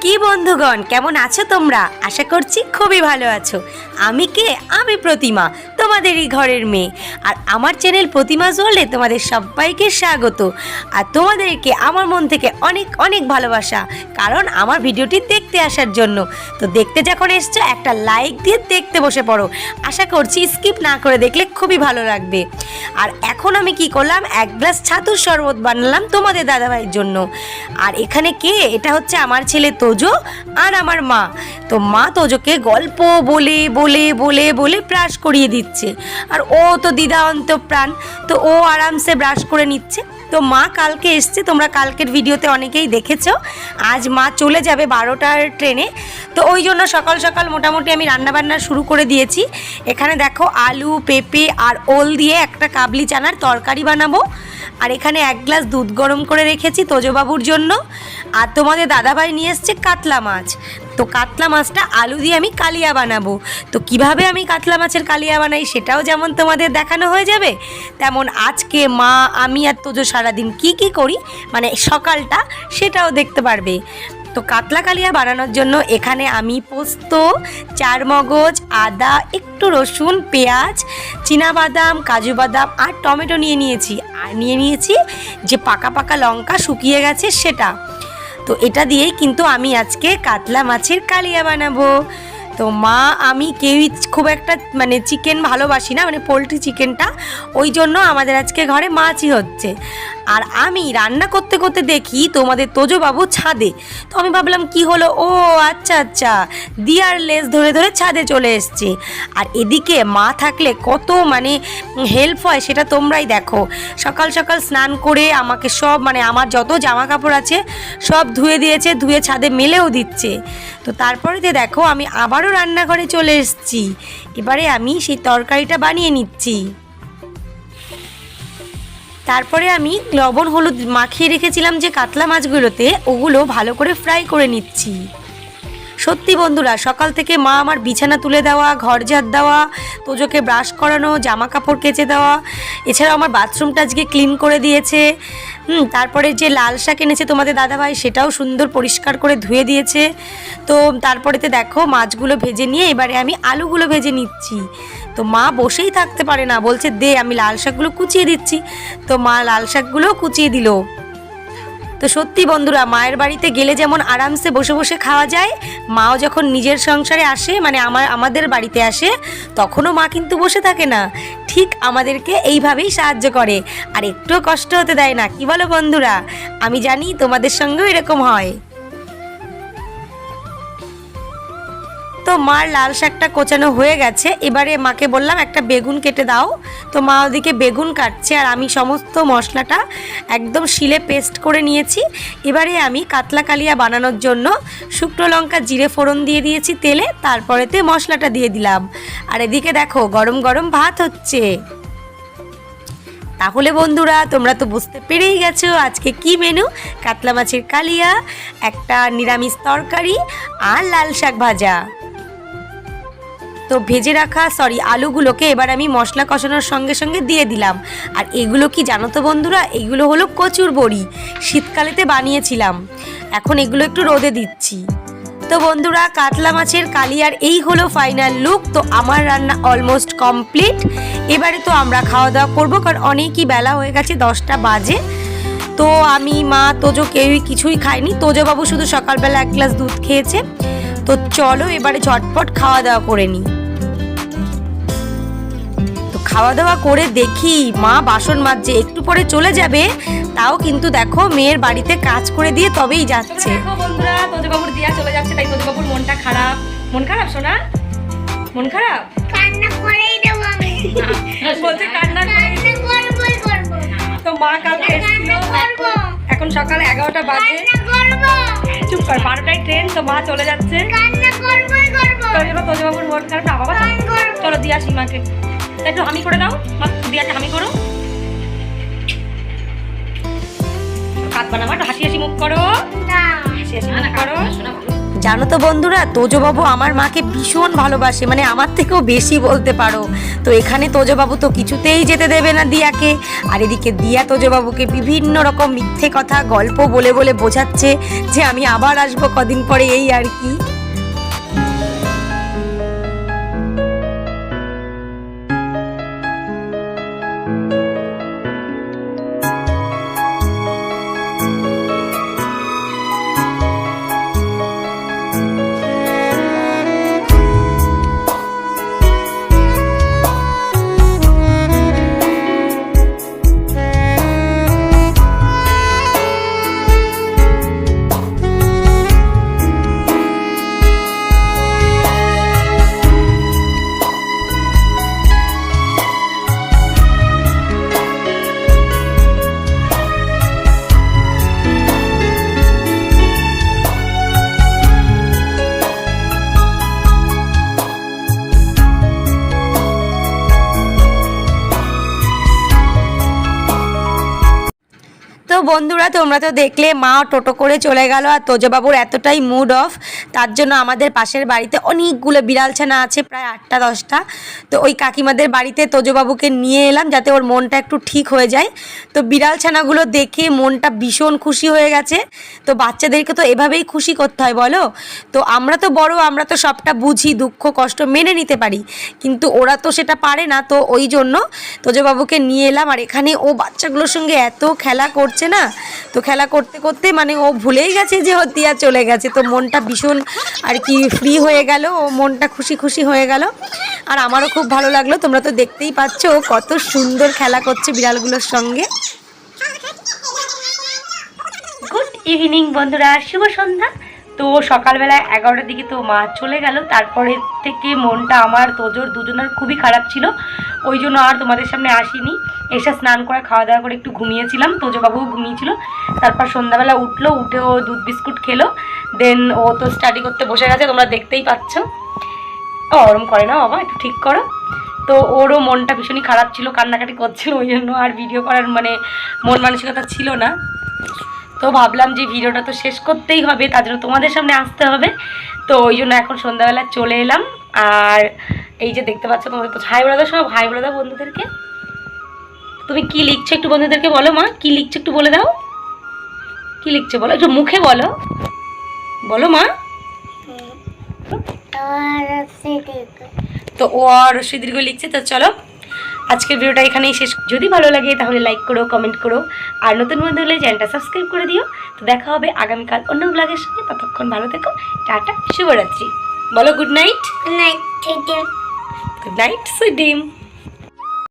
কি বন্ধুগণ, কেমন আছো তোমরা? আশা করছি খুবই ভালো আছো। আমি আমি প্রতিমা, তোমাদেরই ঘরের মেয়ে। আর আমার চ্যানেল প্রতিমা ওয়ার্ল্ডে তোমাদের সবাইকে স্বাগত। আর তোমাদেরকে আমার মন থেকে অনেক অনেক ভালোবাসা, কারণ আমার ভিডিওটি দেখতে আসার জন্য। তো দেখতে যখন এসছো একটা লাইক দিয়ে দেখতে বসে পড়ো। আশা করছি স্কিপ না করে দেখলে খুবই ভালো লাগবে। আর এখন আমি কি করলাম, এক গ্লাস ছাতুর শরবত বানালাম তোমাদের দাদাভাইয়ের জন্য। আর এখানে এটা হচ্ছে আমার ছেলে তোজো আর আমার মা। তো মা তোজোকে গল্প বলে বলে বলে বলে ব্রাশ করিয়ে দিচ্ছে, আর ও তো দিদা অন্তঃপ্রাণ, তো ও আরামসে ব্রাশ করে নিচ্ছে। তো মা কালকে এসছে, তোমরা কালকের ভিডিওতে অনেকেই দেখেছো। আজ মা চলে যাবে 12টার ট্রেনে, তো ওই জন্য সকাল সকাল মোটামুটি আমি রান্নাবান্না শুরু করে দিয়েছি। এখানে দেখো আলু, পেঁপে আর ওল দিয়ে একটা কাবলি চানার তরকারি বানাবো। আর এখানে এক গ্লাস দুধ গরম করে রেখেছি তোজোবাবুর জন্য। আর তোমাদের দাদাভাই নিয়ে এসছে কাতলা মাছ। তো কাতলা মাছটা আলু দিয়ে আমি কালিয়া বানাবো। তো কিভাবে আমি কাতলা মাছের কালিয়া বানাই সেটাও যেমন তোমাদের দেখানো হয়ে যাবে, তেমন আজকে মা, আমি আর তোজো সারাদিন কি করি, মানে সকালটা, সেটাও দেখতে পারবে। তো কাতলা কালিয়া বানানোর জন্য এখানে আমি পোস্ত, চারমগজ, আদা, একটু রসুন, পেঁয়াজ, চীনাবাদাম, কাজু বাদাম আর টমেটো নিয়ে নিয়েছি। আর নিয়ে নিয়েছি যে পাকা পাকা লঙ্কা শুকিয়ে গেছে সেটা। তো এটা দিয়েই কিন্তু আমি আজকে কাতলা মাছের কালিয়া বানাবো। তো মা, আমি কেউই খুব একটা মানে চিকেন ভালোবাসি না, মানে পোলট্রি চিকেনটা, ওই জন্য আমাদের আজকে ঘরে মাছই হচ্ছে। আর আমি রান্না করতে করতে দেখি তোমাদের তোজোবাবু ছাদে। তো আমি ভাবলাম কি হলো, ও আচ্ছা দিয়ার লেজ ধরে ধরে ছাদে চলে এসছে। আর এদিকে মা থাকলে কত মানে হেল্প হয় সেটা তোমরাই দেখো। সকাল সকাল স্নান করে আমাকে সব, মানে আমার যত জামা কাপড় আছে সব ধুয়ে দিয়েছে, ধুয়ে ছাদে মেলেও দিচ্ছে। তো তারপরেতে দেখো আমি আবারও রান্নাঘরে চলে এসেছি। এবারে আমি সেই তরকারিটা বানিয়ে নিচ্ছি। তারপরে আমি লবণ হলুদ মাখিয়ে রেখেছিলাম যে কাতলা মাছগুলোতে, ওগুলো ভালো করে ফ্রাই করে নিচ্ছি। সত্যি বন্ধুরা, সকাল থেকে মা আমার বিছানা তুলে দেওয়া, ঘর ঝাড় দেওয়া, তোজোকে ব্রাশ করানো, জামা কাপড় কেচে দেওয়া, এছাড়াও আমার বাথরুমটা আজকে ক্লিন করে দিয়েছে। তারপরে যে লাল শাক এনেছে তোমাদের দাদাভাই, সেটাও সুন্দর পরিষ্কার করে ধুয়ে দিয়েছে। তো তারপরেতে দেখো মাছগুলো ভেজে নিয়ে এবারে আমি আলুগুলো ভেজে নিচ্ছি। তো মা বসেই থাকতে পারে না, বলছে দে আমি লাল শাকগুলো কুচিয়ে দিচ্ছি। তো মা লাল শাকগুলোও কুচিয়ে দিল। তো সত্যি বন্ধুরা, মায়ের বাড়িতে গেলে যেমন আরামসে বসে বসে খাওয়া যায়, মাও যখন নিজের সংসারে আসে, মানে আমাদের বাড়িতে আসে, তখনও মা কিন্তু বসে থাকে না, ঠিক আমাদেরকে এইভাবেই সাহায্য করে, আর একটুও কষ্ট হতে দেয় না। কি বলো বন্ধুরা? আমি জানি তোমাদের সঙ্গেও এরকম হয়। তো মার লাল শাকটা কোচানো হয়ে গেছে, এবারে মাকে বললাম একটা বেগুন কেটে দাও। তো মা ওদিকে বেগুন কাটছে, আর আমি সমস্ত মশলাটা একদম শিলে পেস্ট করে নিয়েছি। এবারে আমি কাতলা কালিয়া বানানোর জন্য শুকনো লঙ্কা, জিরে ফোড়ন দিয়ে দিয়েছি তেলে, তারপরেতে মশলাটা দিয়ে দিলাম। আর এদিকে দেখো গরম গরম ভাত হচ্ছে। তাহলে বন্ধুরা, তোমরা তো বুঝতে পেরেই গেছো আজকে কি মেনু। কাতলা মাছের কালিয়া, একটা নিরামিষ তরকারি, আর লাল শাক ভাজা। তো ভেজে রাখা আলুগুলোকে এবার আমি মশলা কষানোর সঙ্গে সঙ্গে দিয়ে দিলাম। আর এগুলো কি জানো তো বন্ধুরা, এগুলো হলো কচুর বড়ি, শীতকালেতে বানিয়েছিলাম। এখন এগুলো একটু রোদে দিচ্ছি। তো বন্ধুরা, কাতলা মাছের কালিয়ার এই হলো ফাইনাল লুক। তো আমার রান্না অলমোস্ট কমপ্লিট। এবারে তো আমরা খাওয়া দাওয়া করবো, কারণ অনেকই বেলা হয়ে গেছে, 10টা বাজে। তো আমি, মা, তোজো কেউই কিছুই খায়নি। তোজোবাবু শুধু সকালবেলা এক গ্লাস দুধ খেয়েছে। তো চলো এবারে ঝটপট খাওয়া দাওয়া করে নিই। তো খাওয়া দাওয়া করে দেখি মা বাসন মাজছে, একটু পরে চলে যাবে। তাও কিন্তু দেখো মেয়ের বাড়িতে কাজ করে দিয়ে তবেই যাচ্ছে। বন্ধুরা, তোজোবাবুর দিয়া চলে যাচ্ছে, তাই তোজোবাবুর মনটা খারাপ। মন খারাপ সোনা? মন খারাপ? কান্না করেই দেব আমি। বলছে কান্না করব। তো মা কালকে এসেছিল, এখন সকাল 11টা বাজে। চুপ কর, 12টায় ট্রেন। তো মা চলে যাচ্ছে, তোর জন্য তোজোবাবুর মন খারাপ না বাবা? চলো দিয়ে আসি মাকে। একটু হামি করে দাও মা, দিয়াকে হামি করো। কাত বানাবো, একটু হাসি হাসি মুখ করো, হাসি হাসি মুখ করো। জানো তো বন্ধুরা, তোজবাবু আমার মাকে ভীষণ ভালোবাসে, মানে আমার থেকেও বেশি বলতে পারো। তো এখানে তোজবাবু তো কিছুতেই যেতে দেবে না দিয়াকে, আর এদিকে দিয়া তোজবাবুকে বিভিন্ন রকম মিথ্যে কথা গল্প বলে বলে বোঝাচ্ছে যে আমি আবার আসবো কদিন পরে, এই আর কি। তো বন্ধুরা, তোমরা তো দেখলে মা টোটো করে চলে গেল, আর তোজবাবুর এতটাই মুড অফ, তার জন্য আমাদের পাশের বাড়িতে অনেকগুলো বিড়াল ছানা আছে, প্রায় 8টা-10টা। তো ওই কাকিমাদের বাড়িতে তোজবাবুকে নিয়ে এলাম যাতে ওর মনটা একটু ঠিক হয়ে যায়। তো বিড়াল ছানাগুলো দেখে মনটা ভীষণ খুশি হয়ে গেছে। তো বাচ্চাদেরকে তো এভাবেই খুশি করতে হয় বলো। তো আমরা তো বড়, আমরা তো সবটা বুঝি, দুঃখ কষ্ট মেনে নিতে পারি, কিন্তু ওরা তো সেটা পারে না। তো ওই জন্য তোজবাবুকে নিয়ে এলাম, আর এখানে ও বাচ্চাগুলোর সঙ্গে এত খেলা করছে না। তো খেলা করতে করতে মানে ও ভুলেই গেছে যে ও দিয়া চলে গেছে। তো মনটা ভীষণ আর কি ফ্রি হয়ে গেল, ও মনটা খুশি খুশি হয়ে গেল, আর আমারও খুব ভালো লাগলো। তোমরা তো দেখতেই পাচ্ছ ও কত সুন্দর খেলা করছে বিড়ালগুলোর সঙ্গে। গুড ইভিনিং বন্ধুরা, শুভ সন্ধ্যা। তো সকালবেলা 11টার দিকে তো মা চলে গেল, তারপরে থেকে মনটা আমার তোজোর দুজনের খুবই খারাপ ছিল, ওই জন্য আর তোমাদের সামনে আসিনি। এসে স্নান করে খাওয়া দাওয়া করে একটু ঘুমিয়েছিলাম, তোজোবাবুও ঘুমিয়েছিল। তারপর সন্ধ্যাবেলা উঠলো, উঠে ও দুধ বিস্কুট খেলো, দেন ও তো স্টাডি করতে বসে গেছে, তোমরা দেখতেই পাচ্ছ। ও ওরম করে না বাবা, একটু ঠিক করো। তো ওরও মনটা ভীষণই খারাপ ছিল, কান্নাকাটি করছিল, ওই জন্য আর ভিডিও করার মানে মন মানসিকতা ছিল না। তো ভাবলাম যে ভিডিওটা তো শেষ করতেই হবে, তার জন্য তোমাদের সামনে আসতে হবে। তো ওই জন্য এখন সন্ধ্যাবেলা চলে এলাম। আর এই যে দেখতে পাচ্ছ তোমাদের তো হাই বলে দাও, সব হাই বলে দাও বন্ধুদেরকে। তুমি কি লিখছো একটু বন্ধুদেরকে বলো, মা কি লিখছো একটু বলে দাও, কি লিখছো বলো, একটু মুখে বলো, বলো মা। তো ও আর দীর্ঘ লিখছে। তো চলো আজকের ভিডিওটা এখানেই শেষ। যদি ভালো লাগে তাহলে লাইক করো, কমেন্ট করো, আর নতুন বন্ধু হলে চ্যানেলটা সাবস্ক্রাইব করে দিও। তো দেখা হবে আগামীকাল অন্য ব্লগের সঙ্গে, ততক্ষণ ভালো থেকো, টাটা, শুভরাত্রি। বলো good night. Good night, good night sweet ডিম।